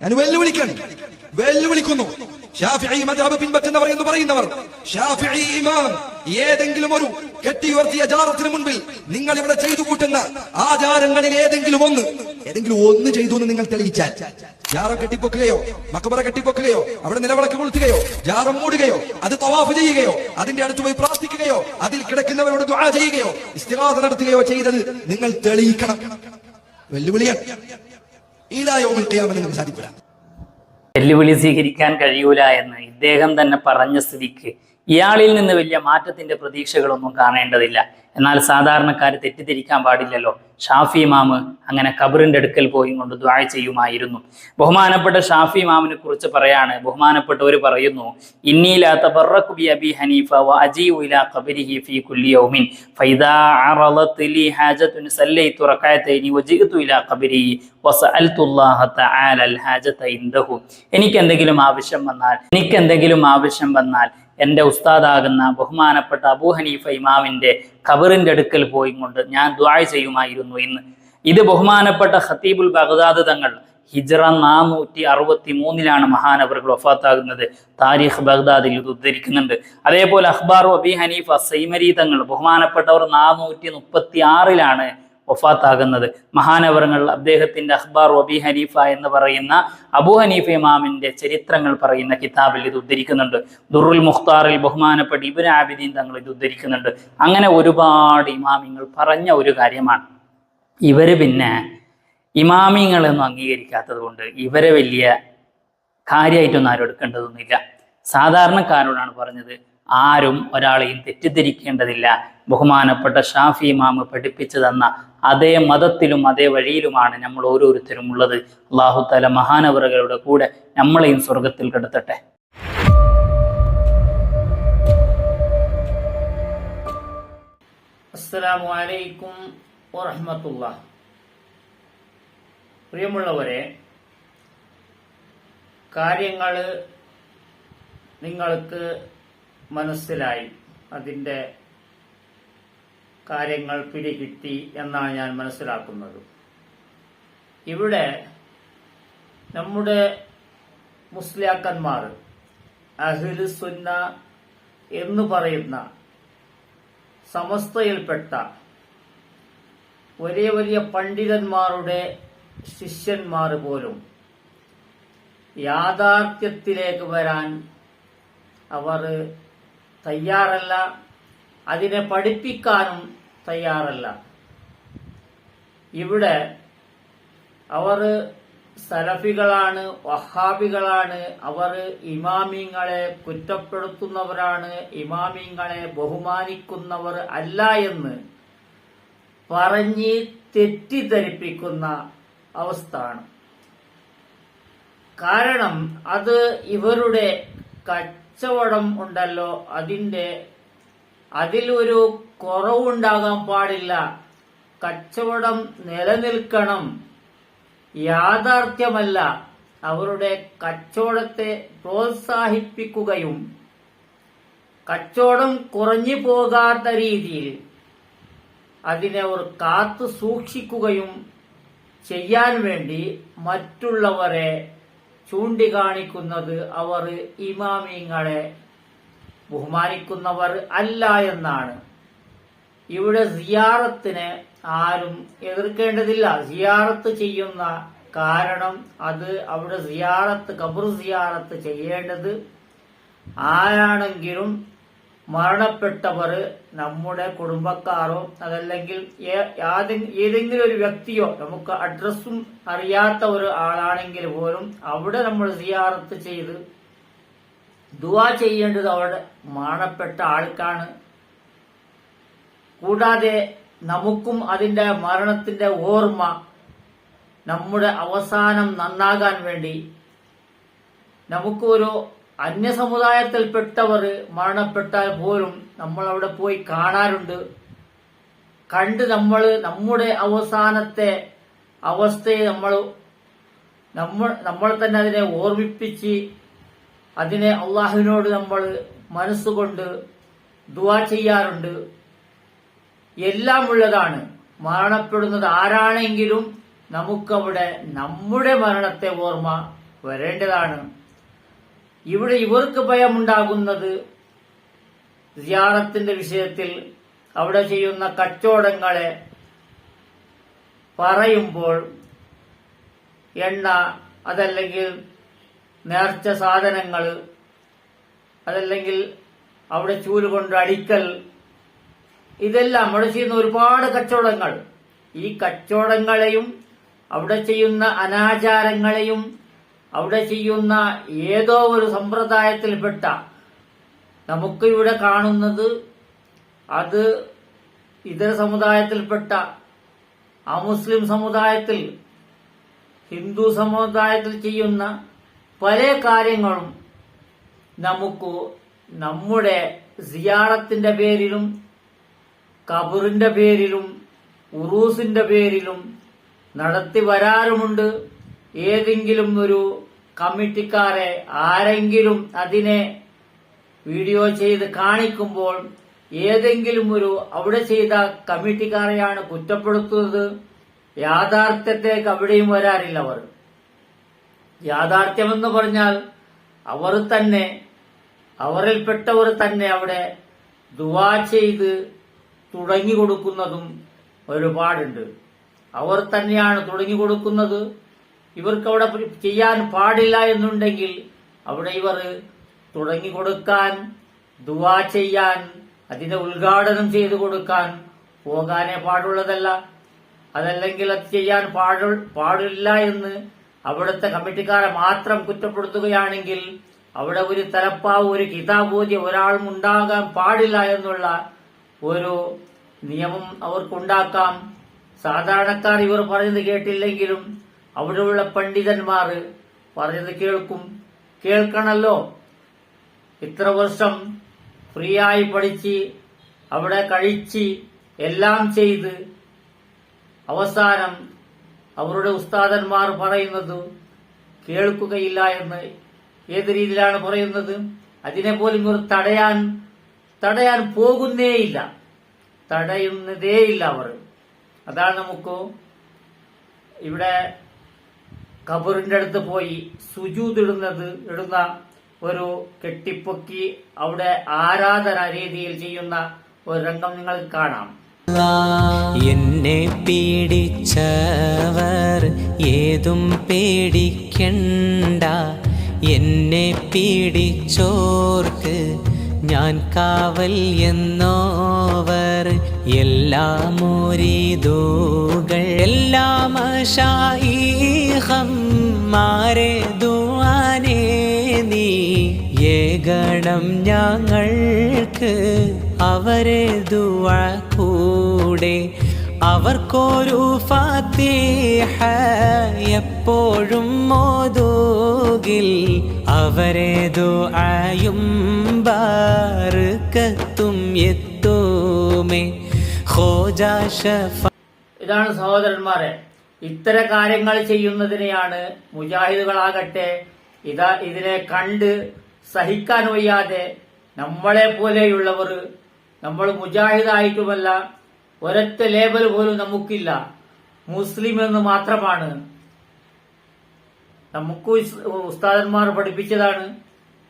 ഞാൻ വെല്ലുവിളിക്കുന്നു. ഷാഫിഈ മദ്ഹബ് പിൻപറ്റുന്നവർ എന്ന് പറയുന്നവർ, ഷാഫിഈ ഇമാം ഏതെങ്കിലും ഒരു കെട്ടിയുയർത്തിയ ജാറത്തിന് മുൻപിൽ നിങ്ങൾ ഇവിടെ ചെയ്തു കൂട്ടുന്ന ആചാരങ്ങളിൽ ഏതെങ്കിലും ഒന്ന് ചെയ്തു എന്ന് നിങ്ങൾ തെളിയിച്ചാൽ, ജാറം കെട്ടിപ്പൊക്കുകയോ മക്ബറ കെട്ടിപ്പൊക്കുകയോ അവിടെ നിലവിളക്ക് കൊളുത്തുകയോ ജാറം മൂടുകയോ അത് തവാഫ് ചെയ്യുകയോ അതിന്റെ അടുത്ത് പോയി പ്രാർത്ഥിക്കുകയോ അതിൽ കിടക്കുന്നവരോട് ദുആ ചെയ്യുകയോ ഇസ്തിഗാസ നടത്തുകയോ ചെയ്തത് നിങ്ങൾ തെളിയിക്കണം. വെല്ലുവിളിയാണ്. ഇലാ യൗമിൽ ഖിയാമ നിങ്ങൾക്ക് സാധിക്കില്ല. വെല്ലുവിളി സ്വീകരിക്കാൻ കഴിയൂല എന്ന് ഇദ്ദേഹം തന്നെ പറഞ്ഞ സ്ഥിതിക്ക് ഇയാളിൽ നിന്ന് വലിയ മാറ്റത്തിന്റെ പ്രതീക്ഷകളൊന്നും കാണേണ്ടതില്ല. എന്നാൽ സാധാരണക്കാർ തെറ്റിദ്ധരിക്കാൻ പാടില്ലല്ലോ. ഷാഫി ഇമാമ് അങ്ങനെ ഖബറിന്റെ അടുക്കൽ പോയി കൊണ്ട് ദുആ ചെയ്യുമായിരുന്നു. ബഹുമാനപ്പെട്ട ഷാഫി ഇമാമിനെ കുറിച്ച് പറയാണ്, ബഹുമാനപ്പെട്ടവർ പറയുന്നു, ഇന്നി ലാ തബറകു ബി അബി ഹനീഫ വ അജീഉ ഇലാ ഖബരിഹി ഫീ കുല്ലി യൗമിൻ ഫൈദാ അറളത് ലി ഹാജത്തുൻ സല്ലൈതു റകഅതൈനി വജിഅതു ഇലാ ഖബരിഹി വസഅൽതുല്ലാഹ തആല അൽ ഹാജത ഇൻദഹു. എനിക്ക് എന്തെങ്കിലും ആവശ്യം വന്നാൽ എൻ്റെ ഉസ്താദാകുന്ന ബഹുമാനപ്പെട്ട അബൂ ഹനീഫ ഇമാമിന്റെ ഖബറിന്റെ അടുക്കൽ പോയി കൊണ്ട് ഞാൻ ദുആ ചെയ്യുമായിരുന്നു എന്ന്. ഇത് ബഹുമാനപ്പെട്ട ഖതീബുൽ ബഗ്ദാദ് തങ്ങൾ ഹിജ്റ 463 മഹാനവറുകൾ വഫാത്താകുന്നത്. താരിഖ് ബഗ്ദാദിൽ ഇത് ഉദ്ധരിക്കുന്നുണ്ട്. അതേപോലെ അഖ്ബാർ അബി ഹനീഫ സൈമരി തങ്ങൾ ബഹുമാനപ്പെട്ടവർ 436 വഫാത്താകുന്നത്. മഹാനവറുകൾ അദ്ദേഹത്തിന്റെ അഖ്ബാർ അബി ഹനീഫ എന്ന് പറയുന്ന അബൂ ഹനീഫ ഇമാമിന്റെ ചരിത്രങ്ങൾ പറയുന്ന കിതാബിൽ ഇത് ഉദ്ധരിക്കുന്നുണ്ട്. ദുറുൽ മുഖ്താറിൽ ബഹുമാനപ്പെട്ട ഇബ്നു ആബിദീൻ തങ്ങൾ ഇത് ഉദ്ധരിക്കുന്നുണ്ട്. അങ്ങനെ ഒരുപാട് ഇമാമിങ്ങൾ പറഞ്ഞ ഒരു കാര്യമാണ്. ഇവര് പിന്നെ ഇമാമിങ്ങളൊന്നും അംഗീകരിക്കാത്തത് കൊണ്ട് ഇവരെ വലിയ കാര്യമായിട്ടൊന്നും ആരും എടുക്കേണ്ടതൊന്നുമില്ല. സാധാരണക്കാരോടാണ് പറഞ്ഞത്. ആരും ഒരാളെയും തെറ്റിദ്ധരിക്കേണ്ടതില്ല. ബഹുമാനപ്പെട്ട ഷാഫി ഇമാമ് പഠിപ്പിച്ചു തന്ന അതേ മതത്തിലും അതേ വഴിയിലുമാണ് നമ്മൾ ഓരോരുത്തരും ഉള്ളത്. അല്ലാഹു തആല മഹാനവറുകളുടെ കൂടെ നമ്മളെയും സ്വർഗത്തിൽ കിടത്തട്ടെ. അസ്സലാമു അലൈക്കും വറഹ്മത്തുള്ളാഹി. പ്രിയമുള്ളവരെ, കാര്യങ്ങൾ നിങ്ങൾക്ക് മനസ്സിലായി, അതിൻ്റെ കാര്യങ്ങൾ പിടികിട്ടി എന്നാണ് ഞാൻ മനസ്സിലാക്കുന്നത്. ഇവിടെ നമ്മുടെ മുസ്ലിയാക്കന്മാർ അഹ്ലു സുന്ന എന്ന് പറയുന്ന സമസ്തയിൽപ്പെട്ട വലിയ വലിയ പണ്ഡിതന്മാരുടെ ശിഷ്യന്മാർ പോലും യാഥാർത്ഥ്യത്തിലേക്ക് വരാൻ അവർ തയ്യാറല്ല, അതിനെ പഠിപ്പിക്കാനും തയ്യാറല്ല. ഇവിടെ അവർ സലഫികളാണ്, വഹാബികളാണ്, അവർ ഇമാമിങ്ങളെ കുറ്റപ്പെടുത്തുന്നവരാണ്, ഇമാമിങ്ങളെ ബഹുമാനിക്കുന്നവർ അല്ല എന്ന് പറഞ്ഞ് തെറ്റിദ്ധരിപ്പിക്കുന്ന അവസ്ഥയാണ്. കാരണം അത് ഇവരുടെ കച്ചവടം ഉണ്ടല്ലോ, അതിൽ ഒരു കുറവുണ്ടാകാൻ പാടില്ല. കച്ചവടം നിലനിൽക്കണം, യാഥാർത്ഥ്യമല്ല. അവരുടെ കച്ചവടത്തെ പ്രോത്സാഹിപ്പിക്കുകയും കച്ചവടം കുറഞ്ഞു പോകാത്ത രീതിയിൽ അതിനെ അവർ കാത്തു സൂക്ഷിക്കുകയും ചെയ്യാൻ വേണ്ടി മറ്റുള്ളവരെ ചൂണ്ടിക്കാണിക്കുന്നത് അവർ ഇമാമിങ്ങളെ ബഹുമാനിക്കുന്നവർ അല്ല എന്നാണ്. ഇവിടെ സിയാറത്തിനെ ആരും എതിർക്കേണ്ടതില്ല. സിയാറത്ത് ചെയ്യുന്ന കാരണം അത് അവിടെ സിയാറത്ത്, ഖബർ സിയാറത്ത് ചെയ്യേണ്ടത് ആരാണെങ്കിലും മരണപ്പെട്ടവർ നമ്മുടെ കുടുംബക്കാരോ അതല്ലെങ്കിൽ ഏതെങ്കിലും ഒരു വ്യക്തിയോ നമുക്ക് അഡ്രസ്സും അറിയാത്ത ഒരു ആളാണെങ്കിൽ പോലും അവിടെ നമ്മൾ സിയാറത്ത് ചെയ്ത് ദുആ ചെയ്യേണ്ടത് അവിടെ മരണപ്പെട്ട ആൾക്കാണ്. കൂടാതെ നമുക്കും അതിന്റെ മരണത്തിന്റെ ഓർമ്മ, നമ്മുടെ അവസാനം നന്നാകാൻ വേണ്ടി നമുക്ക് ഒരു അന്യസമുദായത്തിൽപ്പെട്ടവർ മരണപ്പെട്ടാൽ പോലും നമ്മൾ അവിടെ പോയി കാണാറുണ്ട്. കണ്ട് നമ്മുടെ അവസാനത്തെ അവസ്ഥയെ നമ്മൾ തന്നെ അതിനെ ഓർമ്മിപ്പിച്ച് അതിനെ അള്ളാഹുവിനോട് നമ്മൾ മനസ്സുകൊണ്ട് ദുആ ചെയ്യാറുണ്ട്. എല്ലാം ഉള്ളതാണ്. മരണപ്പെടുന്നത് ആരാണെങ്കിലും നമുക്കവിടെ നമ്മുടെ മരണത്തെ ഓർമ്മ വരേണ്ടതാണ്. ഇവിടെ ഇവർക്ക് ഭയമുണ്ടാകുന്നത് സിയാറത്തിന്റെ വിഷയത്തിൽ അവിടെ ചെയ്യുന്ന കച്ചവടങ്ങളെ പറയുമ്പോൾ എണ്ണ, അതല്ലെങ്കിൽ നേർച്ച സാധനങ്ങൾ, അതല്ലെങ്കിൽ അവിടെ ചൂല് കൊണ്ട് അടിക്കൽ, ഇതെല്ലാം അവിടെ ചെയ്യുന്ന ഒരുപാട് കച്ചവടങ്ങൾ. ഈ കച്ചവടങ്ങളെയും അവിടെ ചെയ്യുന്ന അനാചാരങ്ങളെയും അവിടെ ചെയ്യുന്ന ഏതോ ഒരു സമ്പ്രദായത്തിൽപ്പെട്ട നമുക്ക് ഇവിടെ കാണുന്നത് അത് ഇതര സമുദായത്തിൽപ്പെട്ട അമുസ്ലിം സമുദായത്തിൽ, ഹിന്ദു സമുദായത്തിൽ ചെയ്യുന്ന പല കാര്യങ്ങളും നമുക്ക് നമ്മുടെ സിയാറത്തിന്റെ പേരിലും ഖബറിന്റെ പേരിലും ഉറൂസിന്റെ പേരിലും നടത്തി വരാറുമുണ്ട്. ഏതെങ്കിലും ഒരു കമ്മിറ്റിക്കാരെ ആരെങ്കിലും അതിനെ വീഡിയോ ചെയ്ത് കാണിക്കുമ്പോൾ ഏതെങ്കിലും ഒരു അവിടെ ചെയ്ത കമ്മിറ്റിക്കാരെയാണ് കുറ്റപ്പെടുത്തുന്നത്. യാഥാർത്ഥ്യത്തേക്ക് അവിടെയും വരാറില്ല അവർ. യാഥാർത്ഥ്യമെന്ന് പറഞ്ഞാൽ അവർ തന്നെ, അവരിൽപ്പെട്ടവർ തന്നെ അവിടെ ദുആ ചെയ്ത് തുടങ്ങി കൊടുക്കുന്നതും ഒരുപാടുണ്ട്. അവർ തന്നെയാണ് തുടങ്ങി കൊടുക്കുന്നത്. ഇവർക്ക് അവിടെ ചെയ്യാൻ പാടില്ല എന്നുണ്ടെങ്കിൽ അവിടെ ഇവർ തുടങ്ങി കൊടുക്കാൻ, ദുആ ചെയ്യാൻ, അതിനെ ഉദ്ഘാടനം ചെയ്തു കൊടുക്കാൻ പോകാനേ പാടുള്ളതല്ല. അതല്ലെങ്കിൽ അത് ചെയ്യാൻ പാടില്ല എന്ന് അവിടുത്തെ കമ്മിറ്റിക്കാരെ മാത്രം കുറ്റപ്പെടുത്തുകയാണെങ്കിൽ അവിടെ ഒരു തലപ്പാവ്, ഒരു കിതാബ് ഓതിയ ഒരാളും ഉണ്ടാകാൻ പാടില്ല എന്നുള്ള ഒരു നിയമം അവർക്കുണ്ടാക്കാം. സാധാരണക്കാർ ഇവർ പറയുന്നത് കേട്ടില്ലെങ്കിലും അവിടെയുള്ള പണ്ഡിതന്മാർ പറയുന്നത് കേൾക്കണമല്ലോ. ഇത്ര വർഷം ഫ്രീ ആയി പഠിച്ച് അവിടെ കഴിച്ച് എല്ലാം ചെയ്ത് അവസാനം അവരുടെ ഉസ്താദന്മാർ പറയുന്നത് കേൾക്കുകയില്ല എന്ന് ഏത് രീതിയിലാണ് പറയുന്നത്? അതിനെ പോലും ഇവർ തടയാൻ പോകുന്നേയില്ല, തടയുന്നതേയില്ല അവർ. അതാണ് നമുക്ക് ഇവിടെ ഖബറിന്റെ അടുത്ത് പോയി സുജൂദ് ഇടുന്ന ഒരു കെട്ടിപ്പൊക്കി അവിടെ ആരാധന രീതിയിൽ ചെയ്യുന്ന ഒരു രംഗം നിങ്ങൾക്ക് കാണാം. എന്നെ പേടിച്ചവർ ഏതും പേടിക്കണ്ട, എന്നെ പേടിച്ചോർക്ക് ഞാൻ കാവൽ എന്നോവർ. എല്ലാ മുരീദുകൾ, എല്ലാ മശായിഖന്മാരെ ദുആനെ നീ ഏകണം ഞങ്ങൾക്ക് അവരെ ദുആ കൂടെ. അവർക്കൊരു ഫാത്തിഹ എപ്പോഴും മോദുകിൽ അവരെ ദുആയും ബർക്കത്തും എത്തുമേ ഖോജാ ശഫ. ഇതാണ് സഹോദരന്മാരെ, ഇത്തരം കാര്യങ്ങൾ ചെയ്യുന്നതിനെയാണ് മുജാഹിദുകളാകട്ടെ ഇതിനെ കണ്ട് സഹിക്കാൻ വയ്യാതെ നമ്മളെ പോലെയുള്ളവർ, നമ്മൾ മുജാഹിദായിട്ടുമല്ല, ഒരൊറ്റ ലേബൽ പോലും നമുക്കില്ല, മുസ്ലിം എന്ന് മാത്രമാണ്. നമുക്ക് ഉസ്താദന്മാർ പഠിപ്പിച്ചതാണ്.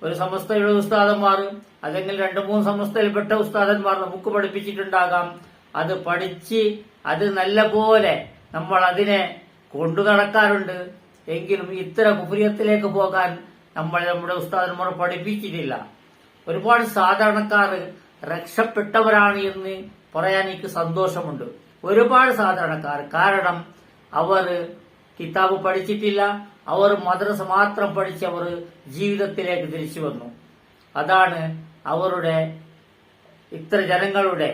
ഒരു സമസ്തയുടെ ഉസ്താദന്മാർ അല്ലെങ്കിൽ 2-3 സമസ്തയിൽപ്പെട്ട ഉസ്താദന്മാർ നമുക്ക് പഠിപ്പിച്ചിട്ടുണ്ടാകാം. അത് പഠിച്ച് അത് നല്ല പോലെ നമ്മൾ അതിനെ കൊണ്ടു നടക്കാറുണ്ട്. എങ്കിലും ഇത്തരം കുഫ്രിയത്തിലേക്ക് പോകാൻ നമ്മുടെ ഉസ്താദന്മാർ പഠിപ്പിച്ചിട്ടില്ല. ഒരുപാട് സാധാരണക്കാർ രക്ഷപ്പെട്ടവരാണ് എന്ന് പറയാൻ എനിക്ക് സന്തോഷമുണ്ട്. ഒരുപാട് സാധാരണക്കാർ. കാരണം അവർ കിതാബ് പഠിച്ചിട്ടില്ല, അവർ മദ്രസ മാത്രം പഠിച്ച് അവർ ജീവിതത്തിലേക്ക് തിരിച്ചു വന്നു. അതാണ് അവരുടെ ഇത്ര ജനങ്ങളുടെ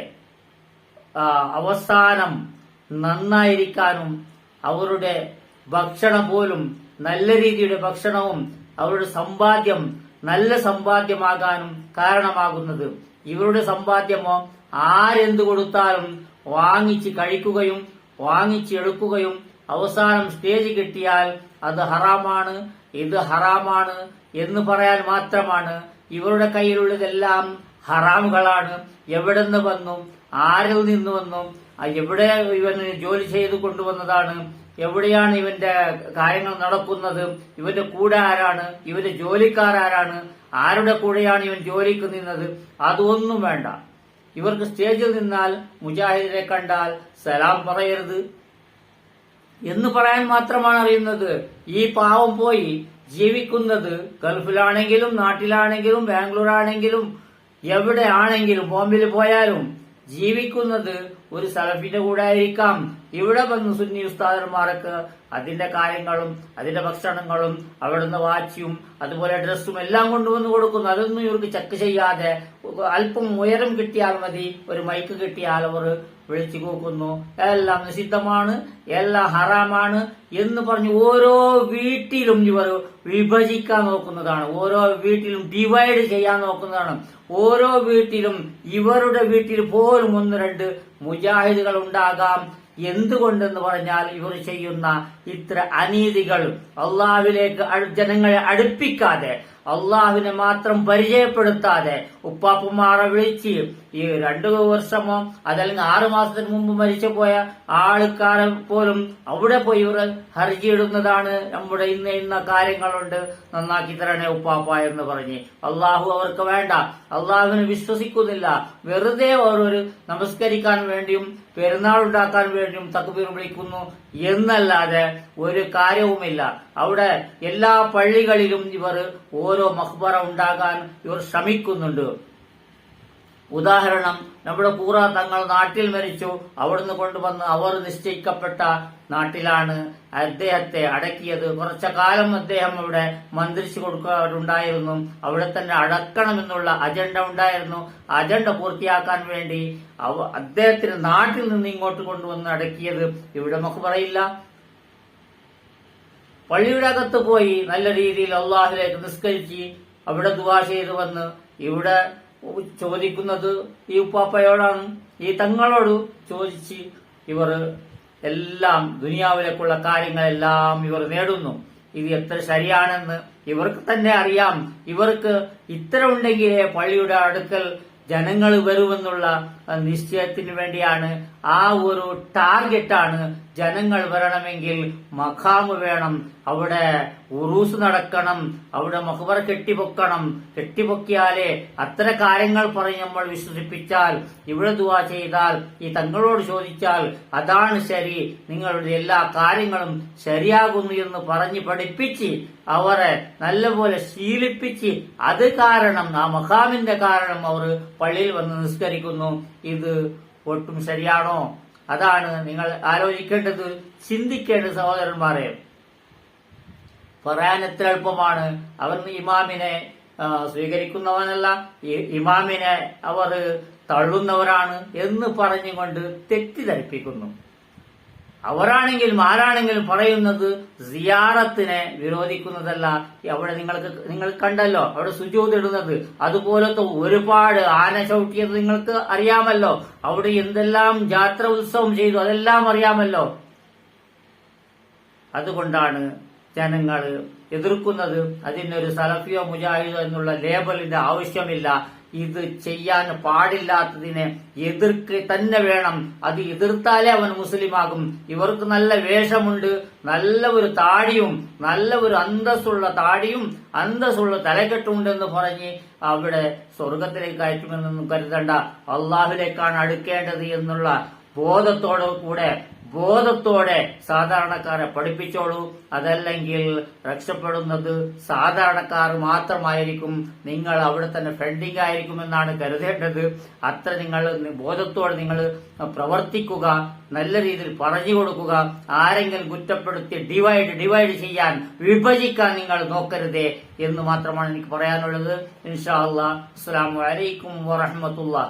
അവസാനം നന്നായിരിക്കാനും അവരുടെ ഭക്ഷണം പോലും നല്ല രീതിയുടെ ഭക്ഷണവും അവരുടെ സമ്പാദ്യം നല്ല സമ്പാദ്യമാകാനും കാരണമാകുന്നത്. ഇവരുടെ സമ്പാദ്യമോ ആരെന്ത് കൊടുത്താലും വാങ്ങിച്ച് കഴിക്കുകയും വാങ്ങിച്ചെടുക്കുകയും അവസാനം സ്റ്റേജ് കിട്ടിയാൽ അത് ഹറാമാണ്, ഇത് ഹറാമാണ് എന്ന് പറയാൻ മാത്രമാണ്. ഇവരുടെ കയ്യിലുള്ളതെല്ലാം ഹറാമുകളാണ്. എവിടെ നിന്ന് വന്നും ആരിൽ നിന്ന് വന്നും എവിടെ ഇവന് ജോലി ചെയ്ത് കൊണ്ടുവന്നതാണ് എവിടെയാണ് ഇവന്റെ കാര്യങ്ങൾ നടക്കുന്നത്, ഇവന്റെ കൂടെ ആരാണ്, ഇവന്റെ ജോലിക്കാരാരാണ്, ആരുടെ കൂടെയാണ് ഇവൻ ജോലിക്ക് നിന്നത്, അതൊന്നും വേണ്ട. ഇവർക്ക് സ്റ്റേജിൽ നിന്നാൽ മുജാഹിദിനെ കണ്ടാൽ സലാം പറയരുത് എന്ന് പറയാൻ മാത്രമാണ് അറിയുന്നത്. ഈ പാവം പോയി ജീവിക്കുന്നത് ഗൾഫിലാണെങ്കിലും നാട്ടിലാണെങ്കിലും ബാംഗ്ലൂർ ആണെങ്കിലും എവിടെ ആണെങ്കിലും ബോംബെയിൽ പോയാലും ജീവിക്കുന്നത് ഒരു സലഫിന്റെ കൂടെ ആയിരിക്കാം. ഇവിടെ വന്ന് സുന്നി ഉസ്താദന്മാർക്ക് അതിന്റെ കാര്യങ്ങളും അതിന്റെ ഭക്ഷണങ്ങളും അവിടുന്ന് വാച്ചും അതുപോലെ ഡ്രസ്സും എല്ലാം കൊണ്ടുവന്ന് കൊടുക്കുന്നു. അതൊന്നും ഇവർക്ക് ചെക്ക് ചെയ്യാതെ അല്പം ഉയരം കിട്ടിയാൽ മതി, ഒരു മൈക്ക് കിട്ടിയാൽ അവർ വിളിച്ചു കൂക്കുന്നു. എല്ലാം നിഷിദ്ധമാണ്, എല്ലാം ഹറാമാണ് എന്ന് പറഞ്ഞ് ഓരോ വീട്ടിലും ഇവർ വിഭജിക്കാൻ നോക്കുന്നതാണ്, ഓരോ വീട്ടിലും ഡിവൈഡ് ചെയ്യാൻ നോക്കുന്നതാണ്. ഓരോ വീട്ടിലും ഇവരുടെ വീട്ടിൽ പോലും 1-2 മുജാഹിദുകൾ ഉണ്ടാകാം. എന്തുകൊണ്ടെന്ന് പറഞ്ഞാൽ ഇവർ ചെയ്യുന്ന ഇത്ര അനീതികൾ അള്ളാഹുവിലേക്ക് ജനങ്ങളെ അടുപ്പിക്കാതെ, അള്ളാഹുവിനെ മാത്രം പരിചയപ്പെടുത്താതെ ഉപ്പാപ്പന്മാരെ വിളിച്ച് ഈ 2 വർഷമോ അതല്ലെങ്കിൽ 6 മാസത്തിന് മുമ്പ് മരിച്ചു പോയ ആൾക്കാരെ പോലും അവിടെ പോയി ഇവർ ഹർജി ഇടുന്നതാണ്. നമ്മുടെ ഇന്ന കാര്യങ്ങളുണ്ട്, നന്നാക്കി തരണേ ഉപ്പാപ്പ എന്ന് പറഞ്ഞ്. അള്ളാഹു അവർക്ക് വേണ്ട, അള്ളാഹുവിനെ വിശ്വസിക്കുന്നില്ല. വെറുതെ ഓരോരു നമസ്കരിക്കാൻ വേണ്ടിയും പെരുന്നാൾ ഉണ്ടാക്കാൻ വേണ്ടിയും തക്ബീർ വിളിക്കുന്നു എന്നല്ലാതെ ഒരു കാര്യവുമില്ല. അവിടെ എല്ലാ പള്ളികളിലും ഇവർ ഓരോ മഖ്ബറ ഉണ്ടാകാൻ ഇവർ ശ്രമിക്കുന്നുണ്ട്. ഉദാഹരണം, നമ്മുടെ കൂറ തങ്ങൾ നാട്ടിൽ മരിച്ചു, അവിടുന്ന് കൊണ്ടുവന്ന് അവർ നിശ്ചയിക്കപ്പെട്ട നാട്ടിലാണ് അദ്ദേഹത്തെ അടക്കിയത്. കുറച്ച കാലം അദ്ദേഹം അവിടെ മന്ത്രിച്ചു കൊടുക്കാറുണ്ടായിരുന്നു. അവിടെ തന്നെ അടക്കണമെന്നുള്ള അജണ്ട ഉണ്ടായിരുന്നു. അജണ്ട പൂർത്തിയാക്കാൻ വേണ്ടി അദ്ദേഹത്തിന് നാട്ടിൽ നിന്ന് ഇങ്ങോട്ട് കൊണ്ടുവന്ന് അടക്കിയത്. ഇവിടെ മഖ്ബറയില്ല. പള്ളിയുടെ അകത്ത് പോയി നല്ല രീതിയിൽ അള്ളാഹിലേക്ക് നിസ്കരിച്ച് അവിടെ ദുആ ചെയ്ത് വന്ന് ഇവിടെ ചോദിക്കുന്നത് ഈ ഉപ്പാപ്പയോടാണ്, ഈ തങ്ങളോട് ചോദിച്ച് ഇവർ എല്ലാം ദുനിയാവിലേക്കുള്ള കാര്യങ്ങളെല്ലാം ഇവർ നേടുന്നു. ഇത് എത്ര ശരിയാണെന്ന് ഇവർക്ക് തന്നെ അറിയാം. ഇവർക്ക് ഇത്ര ഉണ്ടെങ്കിലേ പള്ളിയുടെ അടുക്കൽ ജനങ്ങൾ വരുമെന്നുള്ള നിശ്ചയത്തിന് വേണ്ടിയാണ്, ആ ഒരു ടാർഗറ്റാണ്. ജനങ്ങൾ വരണമെങ്കിൽ മഖാമ് വേണം, അവിടെ ഉറൂസ് നടക്കണം, അവിടെ മഖ്ബറ കെട്ടിപ്പൊക്കണം. കെട്ടിപ്പൊക്കിയാലേ അത്ര കാര്യങ്ങൾ പറഞ്ഞ് നമ്മൾ വിശ്വസിപ്പിച്ചാൽ, ഇവിടെ ദുആ ചെയ്താൽ, ഈ തങ്ങളോട് ചോദിച്ചാൽ അതാണ് ശരി, നിങ്ങളുടെ എല്ലാ കാര്യങ്ങളും ശരിയാകുന്നു എന്ന് പറഞ്ഞ് പഠിപ്പിച്ച് അവരെ നല്ലപോലെ ശീലിപ്പിച്ച് അത് കാരണം, ആ മഖാമിന്റെ കാരണം അവർ പള്ളിയിൽ വന്ന് നിസ്കരിക്കുന്നു. ഇത് ഒട്ടും ശരിയാണോ? അതാണ് നിങ്ങൾ ആലോചിക്കേണ്ടത്, ചിന്തിക്കേണ്ടത് സഹോദരന്മാരെ. പറയാൻ എത്ര എളുപ്പമാണ്. അവർ ഇമാമിനെ സ്വീകരിക്കുന്നവനല്ല, ഇമാമിനെ അവർ തള്ളുന്നവരാണ് എന്ന് പറഞ്ഞുകൊണ്ട് തെറ്റിദ്ധരിപ്പിക്കുന്നു. അവരാണെങ്കിലും ആരാണെങ്കിലും പറയുന്നത് സിയാറത്തിനെ വിരോധിക്കുന്നതല്ല. അവിടെ നിങ്ങൾ കണ്ടല്ലോ, അവിടെ സുജൂദ് ഇടുന്നത്, അതുപോലത്തെ ഒരുപാട് ആന ചവിട്ടിയത് നിങ്ങൾക്ക് അറിയാമല്ലോ. അവിടെ എന്തെല്ലാം ജാത്ര ഉത്സവം ചെയ്തു അതെല്ലാം അറിയാമല്ലോ. അതുകൊണ്ടാണ് ജനങ്ങൾ എതിർക്കുന്നത്. അതിനൊരു സലഫിയോ മുജാഹിദോ എന്നുള്ള ലേബലിന്റെ ആവശ്യമില്ല. ഇത് ചെയ്യാൻ പാടില്ലാത്തതിനെ എതിർക്ക് തന്നെ വേണം. അത് എതിർത്താലേ അവൻ മുസ്ലിമാകും. ഇവർക്ക് നല്ല വേഷമുണ്ട്, നല്ല ഒരു താടിയും, നല്ല ഒരു അന്തസ്സുള്ള താടിയും അന്തസ്സുള്ള തലക്കെട്ടുണ്ടെന്ന് പറഞ്ഞ് അവിടെ സ്വർഗത്തിലേക്ക് കയറ്റുമെന്നൊന്നും കരുതണ്ട. അള്ളാഹുലേക്കാണ് അടുക്കേണ്ടത് എന്നുള്ള ബോധത്തോടെ സാധാരണക്കാരെ പഠിപ്പിച്ചോളൂ. അതല്ലെങ്കിൽ രക്ഷപ്പെടുന്നത് സാധാരണക്കാർ മാത്രമായിരിക്കും. നിങ്ങൾ അവിടെ തന്നെ ഫെൻഡിങ് ആയിരിക്കുമെന്നാണ് കരുതേണ്ടത്. അത്ര നിങ്ങൾ ബോധത്തോടെ നിങ്ങൾ പ്രവർത്തിക്കുക, നല്ല രീതിയിൽ പറഞ്ഞു കൊടുക്കുക. ആരെങ്കിലും കുറ്റപ്പെടുത്തി ഡിവൈഡ് ചെയ്യാൻ, വിഭജിക്കാൻ നിങ്ങൾ നോക്കരുതേ എന്ന് മാത്രമാണ് എനിക്ക് പറയാനുള്ളത്. ഇൻഷാ അല്ലാഹ്. അസ്സലാമു അലൈക്കും വറഹ്മത്തുള്ളാഹി.